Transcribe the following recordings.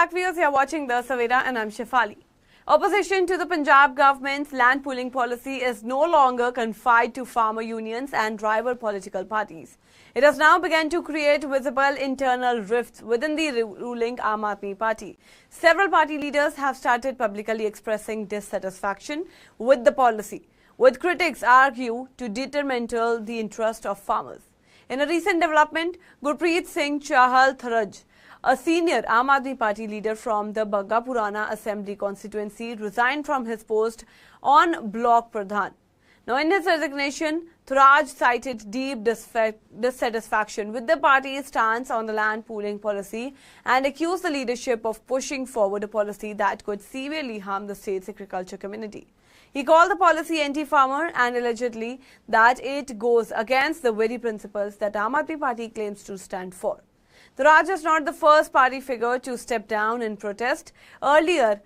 Viewers, you are watching The Savera and I'm Shefali. Opposition to the Punjab government's land pooling policy is no longer confined to farmer unions and rival political parties. It has now begun to create visible internal rifts within the ruling Aam Aadmi Party. Several party leaders have started publicly expressing dissatisfaction with the policy, with critics argue to detrimental the interest of farmers. In a recent development, Gurpreet Tharaj, a senior Aam Aadmi Party leader from the Bagga Purana Assembly constituency, resigned from his post on Block Pradhan. Now, in his resignation, Tharaj cited deep dissatisfaction with the party's stance on the land pooling policy and accused the leadership of pushing forward a policy that could severely harm the state's agriculture community. He called the policy anti-farmer and allegedly that it goes against the very principles that Aam Aadmi Party claims to stand for. Tharaj is not the first party figure to step down in protest. Earlier,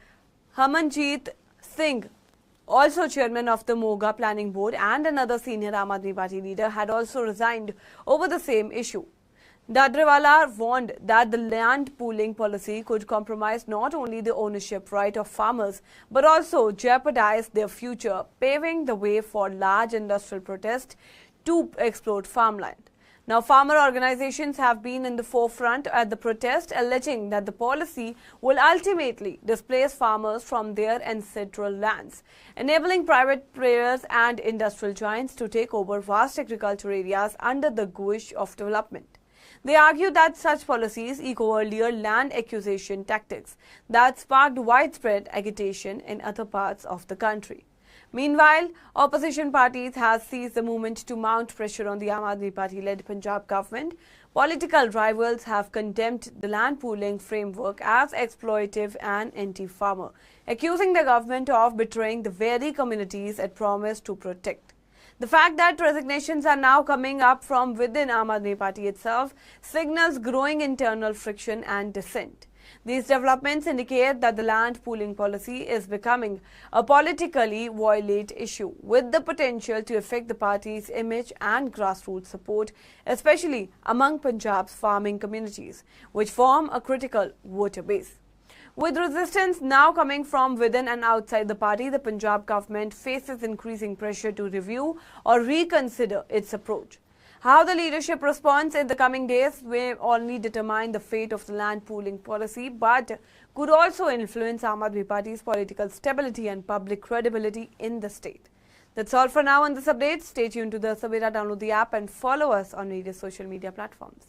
Harmanjeet Singh, also chairman of the Moga Planning Board and another senior Aam Aadmi Party leader, had also resigned over the same issue. Dadrewala warned that the land pooling policy could compromise not only the ownership right of farmers but also jeopardize their future, paving the way for large industrial protests to exploit farmland. Now, farmer organizations have been in the forefront at the protest, alleging that the policy will ultimately displace farmers from their ancestral lands, enabling private players and industrial giants to take over vast agricultural areas under the guise of development. They argue that such policies echo earlier land acquisition tactics that sparked widespread agitation in other parts of the country. Meanwhile, opposition parties have seized the moment to mount pressure on the Aam Aadmi Party-led Punjab government. Political rivals have condemned the land pooling framework as exploitative and anti-farmer, accusing the government of betraying the very communities it promised to protect. The fact that resignations are now coming up from within Aam Aadmi Party itself signals growing internal friction and dissent. These developments indicate that the land pooling policy is becoming a politically violent issue with the potential to affect the party's image and grassroots support, especially among Punjab's farming communities, which form a critical voter base. With resistance now coming from within and outside the party, the Punjab government faces increasing pressure to review or reconsider its approach. How the leadership responds in the coming days may only determine the fate of the land pooling policy, but could also influence Aam Aadmi Party's political stability and public credibility in the state. That's all for now on this update. Stay tuned to The Savera, download the app and follow us on various social media platforms.